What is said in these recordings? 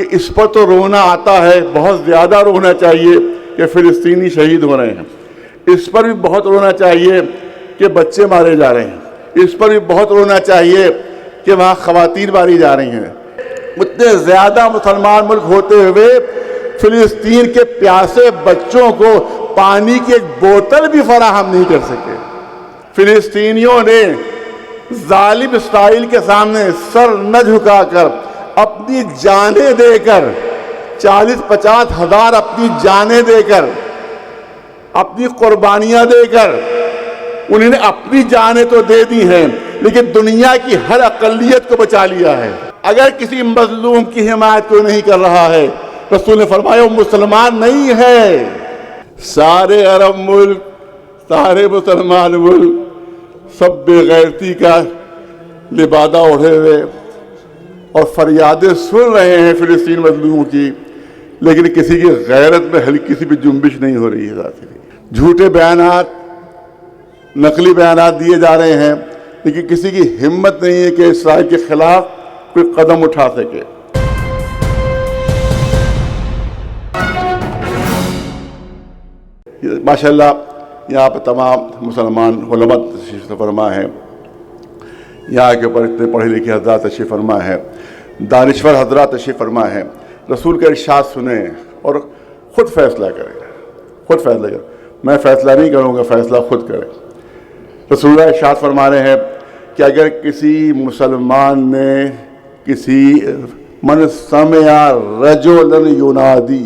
کہ اس پر تو رونا آتا ہے، بہت زیادہ رونا چاہیے کہ فلسطینی شہید ہو رہے ہیں، اس پر بھی بہت رونا چاہیے کہ بچے مارے جا رہے ہیں، اس پر بھی بہت رونا چاہیے کہ وہاں خواتین ماری جا رہی ہیں۔ اتنے زیادہ مسلمان ملک ہوتے ہوئے فلسطین کے پیاسے بچوں کو پانی کی ایک بوتل بھی فراہم نہیں کر سکے۔ فلسطینیوں نے ظالم اسرائیل کے سامنے سر نہ جھکا کر اپنی جانیں دے کر 40-50 ہزار اپنی جانیں دے کر اپنی قربانیاں دے کر انہوں نے اپنی جانیں تو دے دی ہیں لیکن دنیا کی ہر اقلیت کو بچا لیا ہے۔ اگر کسی مظلوم کی حمایت کوئی نہیں کر رہا ہے، رسول نے فرمایا وہ مسلمان نہیں ہے۔ سارے عرب ملک، سارے مسلمان ملک سب بے غیرتی کا لبادہ اڑے ہوئے اور فریادیں سن رہے ہیں فلسطین مظلوموں کی، لیکن کسی کی غیرت میں ہلکی سی بھی جنبش نہیں ہو رہی ہے۔ ذاتی جھوٹے بیانات، نقلی بیانات دیے جا رہے ہیں، لیکن کسی کی ہمت نہیں ہے کہ اسرائیل کے خلاف کوئی قدم اٹھا سکے۔ ماشاءاللہ یہاں پہ تمام مسلمان علماء تشریف فرما ہے، یہاں کے اوپر اتنے پڑھے لکھے حضرات تشریف فرما ہے، دانشور حضرات تشریف فرما ہے۔ رسول کا ارشاد سنیں اور خود فیصلہ کریں، خود فیصلہ کریں۔ میں فیصلہ نہیں کروں گا، فیصلہ خود کریں۔ رسول اللہ ارشاد فرما رہے ہیں کہ اگر کسی مسلمان نے کسی من سمع رجلا ینادی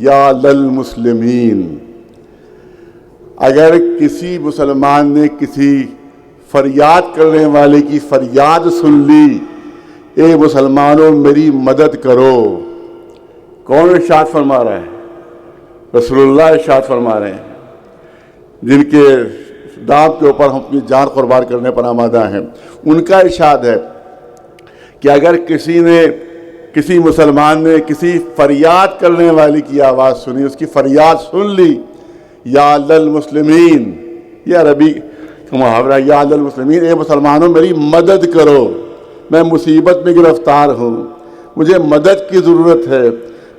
یا للمسلمین، اگر کسی مسلمان نے کسی فریاد کرنے والے کی فریاد سن لی، اے مسلمانوں میری مدد کرو۔ کون ارشاد فرما رہا ہے؟ رسول اللہ ارشاد فرما رہے ہیں، جن کے دام کے اوپر ہم اپنی جان قربان کرنے پر آمادہ ہیں۔ ان کا ارشاد ہے کہ اگر کسی مسلمان نے کسی فریاد کرنے والی کی آواز سنی، اس کی فریاد سن لی، یا للمسلمین، یہ عربی کا محاورہ، یا للمسلمین، اے مسلمانوں میری مدد کرو، میں مصیبت میں گرفتار ہوں، مجھے مدد کی ضرورت ہے،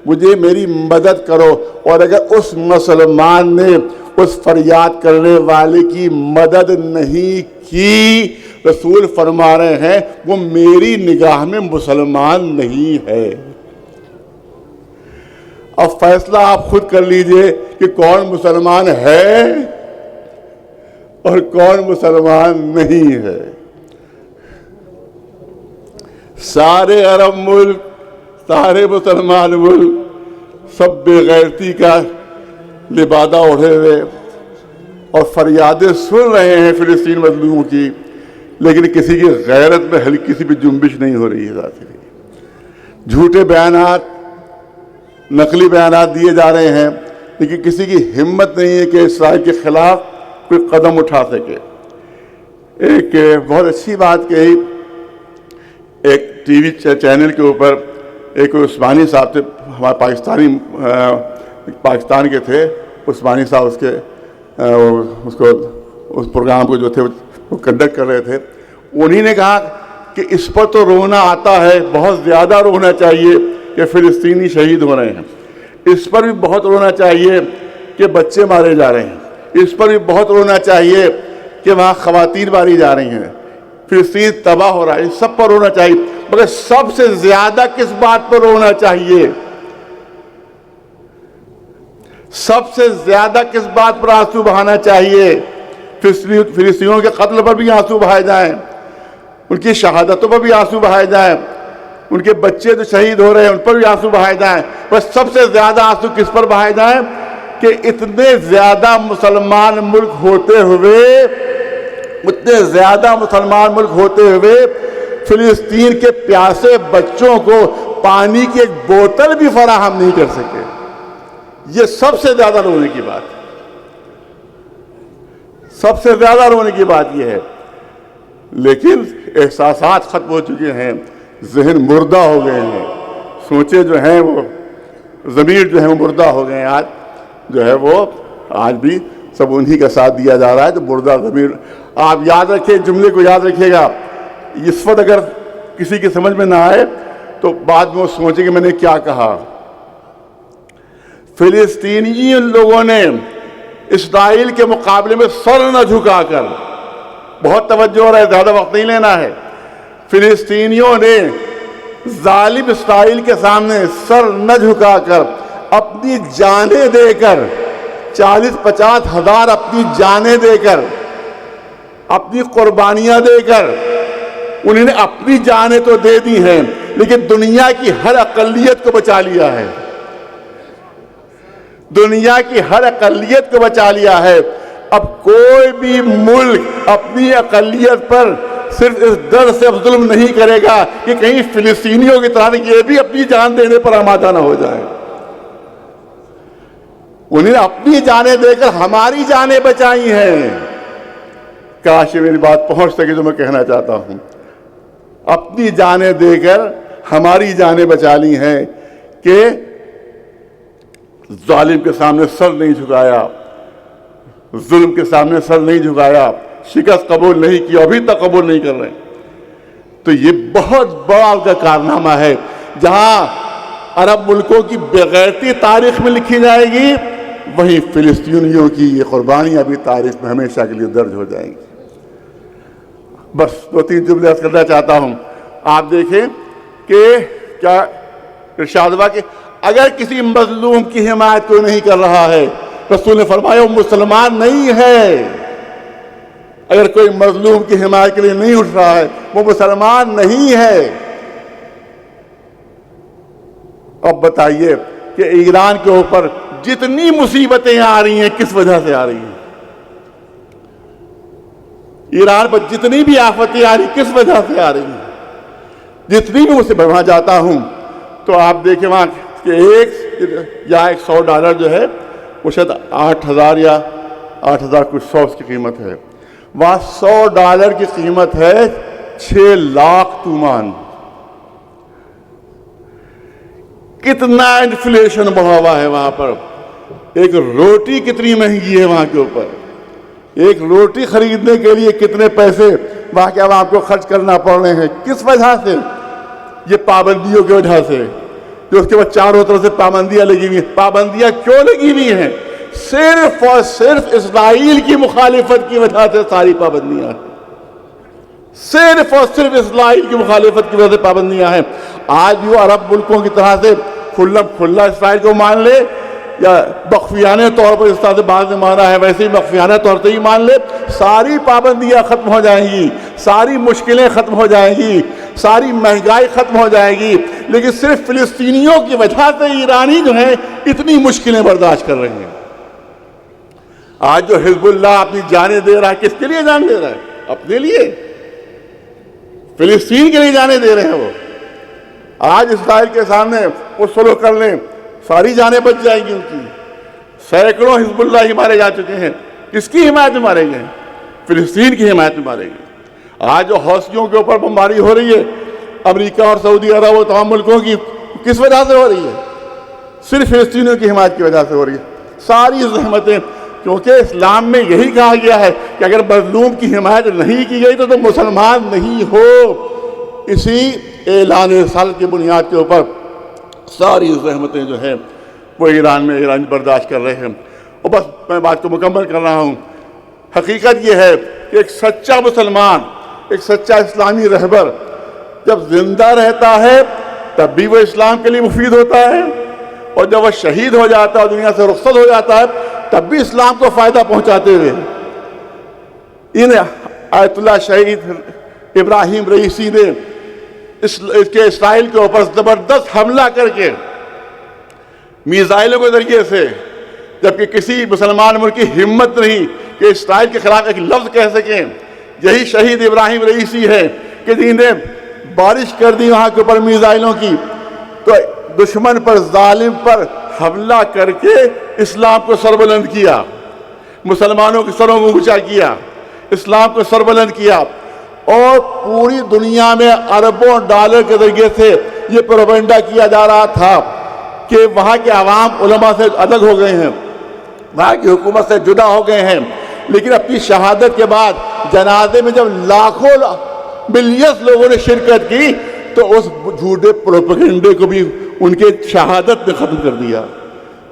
مجھے میری مدد کرو۔ اور اگر اس مسلمان نے اس فریاد کرنے والے کی مدد نہیں کی، رسول فرما رہے ہیں وہ میری نگاہ میں مسلمان نہیں ہے۔ اب فیصلہ آپ خود کر لیجئے کہ کون مسلمان ہے اور کون مسلمان نہیں ہے۔ سارے عرب ملک، سارے مسلمان ملک سب بے غیرتی کا لبادہ اڑے ہوئے اور فریادیں سن رہے ہیں فلسطین مظلوموں کی، لیکن کسی کی غیرت میں ہلکی سی بھی جنبش نہیں ہو رہی ہے۔ ذاتی جھوٹے بیانات، نقلی بیانات دیے جا رہے ہیں، لیکن کسی کی ہمت نہیں ہے کہ اسرائیل کے خلاف کوئی قدم اٹھا سکے۔ ایک بہت اچھی بات کہی، ایک ٹی وی چینل کے اوپر ایک عثمانی صاحب تھے، ہمارے پاکستان کے تھے، عثمانی صاحب اس پروگرام کو جو تھے وہ کنڈکٹ کر رہے تھے۔ انہی نے کہا کہ اس پر تو رونا آتا ہے، بہت زیادہ رونا چاہیے کہ فلسطینی شہید ہو رہے ہیں، اس پر بھی بہت رونا چاہیے کہ بچے مارے جا رہے ہیں، اس پر بھی بہت رونا چاہیے کہ وہاں خواتین ماری جا رہی ہیں، فلسطین تباہ ہو رہا ہے، اس سب پر رونا چاہیے، مگر سب سے زیادہ کس بات پر رونا چاہیے؟ سب سے زیادہ کس بات پر آنسو بہانا چاہیے؟ فلسطینیوں کے قتل پر بھی آنسو بہائے جائیں، ان کی شہادتوں پر بھی آنسو بہائے جائیں، ان کے بچے جو شہید ہو رہے ہیں ان پر بھی آنسو بہائے جائیں، بس سب سے زیادہ آنسو کس پر بہائے جائیں کہ اتنے زیادہ مسلمان ملک ہوتے ہوئے فلسطین کے پیاسے بچوں کو پانی کی ایک بوتل بھی فراہم نہیں کر سکے۔ یہ سب سے زیادہ رونے کی بات ہے، سب سے زیادہ رونے کی بات یہ ہے۔ لیکن احساسات ختم ہو چکے ہیں، ذہن مردہ ہو گئے ہیں، سوچے جو ہیں وہ، ضمیر جو ہیں وہ مردہ ہو گئے ہیں۔ آج جو ہے وہ آج بھی سب انہی کا ساتھ دیا جا رہا ہے، تو مردہ ضمیر۔ آپ یاد رکھیں، جملے کو یاد رکھیے گا، اس وقت اگر کسی کی سمجھ میں نہ آئے تو بعد میں وہ سوچے کہ میں نے کیا کہا۔ فلسطینی لوگوں نے اسرائیل کے مقابلے میں سر نہ جھکا کر، بہت توجہ ہو رہا ہے، زیادہ وقت نہیں لینا ہے، فلسطینیوں نے ظالم اسرائیل کے سامنے سر نہ جھکا کر اپنی جانیں دے کر 40-50 ہزار اپنی جانیں دے کر، اپنی قربانیاں دے کر، انہوں نے اپنی جانیں تو دے دی ہیں لیکن دنیا کی ہر اقلیت کو بچا لیا ہے، دنیا کی ہر اقلیت کو بچا لیا ہے۔ اب کوئی بھی ملک اپنی اقلیت پر صرف اس ڈر سے ظلم نہیں کرے گا کہ کہیں فلسطینیوں کی طرح یہ بھی اپنی جان دینے پر آمادہ نہ ہو جائے۔ انہوں نے اپنی جانیں دے کر ہماری جانیں بچائی ہیں۔ کاش میری بات پہنچ سکے جو میں کہنا چاہتا ہوں، اپنی جانیں دے کر ہماری جانیں بچا لی ہیں کہ ظالم کے سامنے سر نہیں جھکایا، ظلم کے سامنے سر نہیں جھکایا، شکست قبول نہیں کی، ابھی تک قبول نہیں کر رہے۔ تو یہ بہت بڑا ان کا کارنامہ ہے۔ جہاں عرب ملکوں کی بغیرتی تاریخ میں لکھی جائے گی، وہیں فلسطینیوں کی یہ قربانیاں بھی تاریخ میں ہمیشہ کے لیے درج ہو جائیں گی۔ بس 2-3 جملے عرض کرنا چاہتا ہوں۔ آپ دیکھیں کہ کیا ارشاد ہوا کہ اگر کسی مظلوم کی حمایت کوئی نہیں کر رہا ہے، رسول نے فرمایا وہ مسلمان نہیں ہے۔ اگر کوئی مظلوم کی حمایت کے لیے نہیں اٹھ رہا ہے وہ مسلمان نہیں ہے۔ اب بتائیے کہ ایران کے اوپر جتنی مصیبتیں آ رہی ہیں کس وجہ سے آ رہی ہیں؟ ایران پر جتنی بھی آفتیں آ رہی ہیں کس وجہ سے آ رہی ہیں؟ جتنی بھی مصیبت، وہاں جاتا ہوں تو آپ دیکھیں وہاں کہ $100 جو ہے وہ شاید 8,000 یا 8,000 کچھ 100 کی قیمت ہے۔ وہاں $100 کی قیمت ہے 6 لاکھ تومان۔ کتنا انفلیشن بڑھا ہوا ہے وہاں پر۔ ایک روٹی کتنی مہنگی ہے وہاں کے اوپر، ایک روٹی خریدنے کے لیے کتنے پیسے وہاں کے عوام کو خرچ کرنا پڑ رہے ہیں۔ کس وجہ سے؟ یہ پابندیوں کی وجہ سے، جو اس کے بعد چاروں طرف سے پابندیاں لگی ہوئی ہیں۔ پابندیاں کیوں لگی ہوئی ہیں؟ صرف اور صرف اسرائیل کی مخالفت کی وجہ سے ساری پابندیاں ہیں۔ صرف اور صرف اسرائیل کی مخالفت کی وجہ سے پابندیاں ہیں۔ آج بھی وہ عرب ملکوں کی طرح سے کھلا اسرائیل کو مان لے یا مخفیانہ طور پر اس طرح سے بعض نے مانا ہے ویسے ہی مخفیانہ طور سے ہی مان لے، ساری پابندیاں ختم ہو جائیں گی، ساری مشکلیں ختم ہو جائیں گی، ساری مہنگائی ختم ہو جائے گی، لیکن صرف فلسطینیوں کی وجہ سے ایرانی جو ہیں اتنی مشکلیں برداشت کر رہے ہیں۔ آج جو حزب اللہ اپنی جانیں دے رہا ہے، کس کے لیے جان دے رہا ہے؟ اپنے لیے، فلسطین کے لیے جانے دے رہے ہیں۔ وہ آج اسرائیل کے سامنے وہ سلو کر لیں، ساری جانیں بچ جائیں گی ان کی۔ سینکڑوں حزب اللہ ہی مارے جا چکے ہیں۔ کس کی حمایت میں مارے گئے؟ فلسطین کی حمایت میں مارے گئے۔ آج جو حوثیوں کے اوپر بمباری ہو رہی ہے امریکہ اور سعودی عرب اور تمام ملکوں کی، کس وجہ سے ہو رہی ہے؟ صرف فلسطینیوں کی حمایت کی وجہ سے ہو رہی ہے۔ ساری زحمتیں، کیونکہ اسلام میں یہی کہا گیا ہے کہ اگر مظلوم کی حمایت نہیں کی گئی تو تم مسلمان نہیں ہو۔ اسی اعلان رسالت کی بنیاد کے اوپر ساری زحمتیں جو ہیں وہ ایران برداشت کر رہے ہیں۔ اور بس میں بات کو مکمل کر رہا ہوں۔ حقیقت یہ ہے کہ ایک سچا مسلمان، ایک سچا اسلامی رہبر جب زندہ رہتا ہے تب بھی وہ اسلام کے لیے مفید ہوتا ہے، اور جب وہ شہید ہو جاتا ہے اور دنیا سے رخصت ہو جاتا ہے تب بھی اسلام کو فائدہ پہنچاتے ہوئے ان آیت اللہ شہید ابراہیم رئیسی نے اسرائیل کے اوپر زبردست حملہ کر کے میزائلوں کے ذریعے سے، جبکہ کسی مسلمان ملک کی ہمت نہیں کہ اسرائیل کے خلاف ایک لفظ کہہ سکیں، یہی شہید ابراہیم رئیسی ہے کہ جنہوں نے بارش کر دی وہاں کے اوپر میزائلوں کی، تو دشمن پر، ظالم پر حملہ کر کے اسلام کو سربلند کیا، مسلمانوں کے سروں کو اونچا کیا، اسلام کو سربلند کیا، اور پوری دنیا میں اربوں ڈالر کے ذریعے سے یہ پروپیگنڈا کیا جا رہا تھا کہ وہاں کے عوام علماء سے الگ ہو گئے ہیں، وہاں کی حکومت سے جدا ہو گئے ہیں، لیکن اپنی شہادت کے بعد جنازے میں جب لاکھوں ملینز لوگوں نے شرکت کی تو اس جھوٹے پروپیگنڈے کو بھی ان کے شہادت نے ختم کر دیا،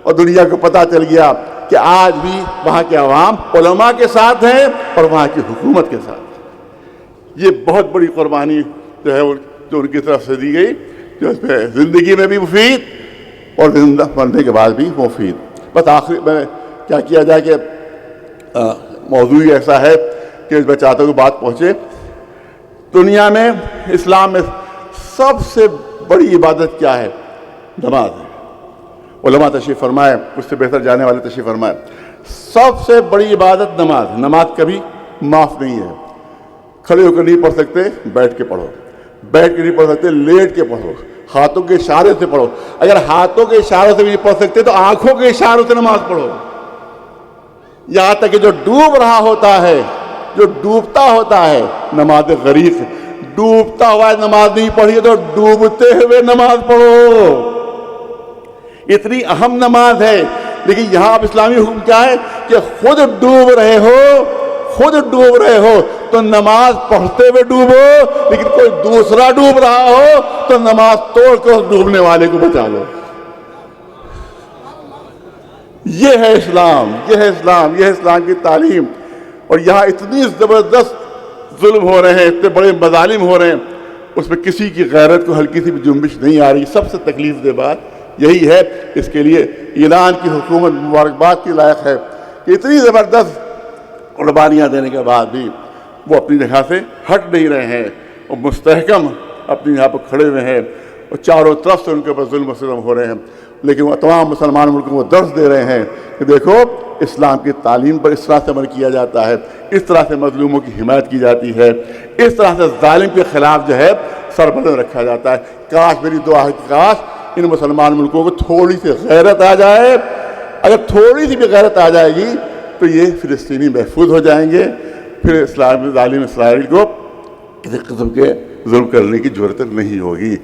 اور دنیا کو پتہ چل گیا کہ آج بھی وہاں کے عوام علماء کے ساتھ ہیں اور وہاں کی حکومت کے ساتھ۔ یہ بہت بڑی قربانی جو ہے جو ان کی طرف سے دی گئی، جو اس میں زندگی میں بھی مفید اور زندہ مرنے کے بعد بھی مفید۔ بس آخری میں کیا کیا جائے کہ موضوع ایسا ہے کہ میں چاہتا ہوں کہ بات پہنچے۔ دنیا میں اسلام میں سب سے بڑی عبادت کیا ہے؟ نماز ہے۔ علماء تشریف فرمائے، اس سے بہتر جانے والے تشریف فرمائے، سب سے بڑی عبادت نماز ہے۔ نماز کبھی معاف نہیں ہے۔ کھڑے ہو کر نہیں پڑھ سکتے، بیٹھ کے پڑھو، بیٹھ کے نہیں پڑھ سکتے، لیٹ کے پڑھو، ہاتھوں کے اشارے سے پڑھو، اگر ہاتھوں کے اشاروں سے بھی نہیں پڑھ سکتے تو آنکھوں کے اشاروں سے نماز پڑھو، یہاں تک کہ جو ڈوب رہا ہوتا ہے، جو ڈوبتا ہوتا ہے، نماز غریق ہے، ڈوبتا ہوا نماز نہیں پڑھی تو ڈوبتے ہوئے نماز پڑھو، اتنی اہم نماز ہے۔ لیکن یہاں اب اسلامی حکم کیا ہے کہ خود ڈوب رہے ہو تو نماز پڑھتے ہوئے ڈوبو، لیکن کوئی دوسرا ڈوب رہا ہو تو نماز توڑ کر اس ڈوبنے والے کو بچا لو۔ یہ ہے اسلام، یہ ہے اسلام، یہ ہے اسلام کی تعلیم۔ اور یہاں اتنی زبردست ظلم ہو رہے ہیں، اتنے بڑے مظالم ہو رہے ہیں، اس میں کسی کی غیرت کو ہلکی سی بھی جنبش نہیں آ رہی۔ سب سے تکلیف دہ بات یہی ہے۔ اس کے لیے ایران کی حکومت مبارکباد کی لائق ہے کہ اتنی زبردست قربانیاں دینے کے بعد بھی وہ اپنی جگہ سے ہٹ نہیں رہے ہیں، وہ مستحکم اپنی جگہ پر کھڑے ہوئے ہیں، اور چاروں طرف سے ان کے اوپر ظلم و ستم ہو رہے ہیں، لیکن وہ تمام مسلمان ملکوں کو درس دے رہے ہیں کہ دیکھو اسلام کی تعلیم پر اس طرح سے عمل کیا جاتا ہے، اس طرح سے مظلوموں کی حمایت کی جاتی ہے، اس طرح سے ظالم کے خلاف جو ہے سر بلند رکھا جاتا ہے۔ کاش، میری دعا ہے کہ کاش ان مسلمان ملکوں کو تھوڑی سی غیرت آ جائے۔ اگر تھوڑی سی بھی غیرت آ جائے گی تو یہ فلسطینی محفوظ ہو جائیں گے، پھر ظالم اسرائیل کو کسی قسم کے ظلم کرنے کی ضرورت نہیں ہوگی۔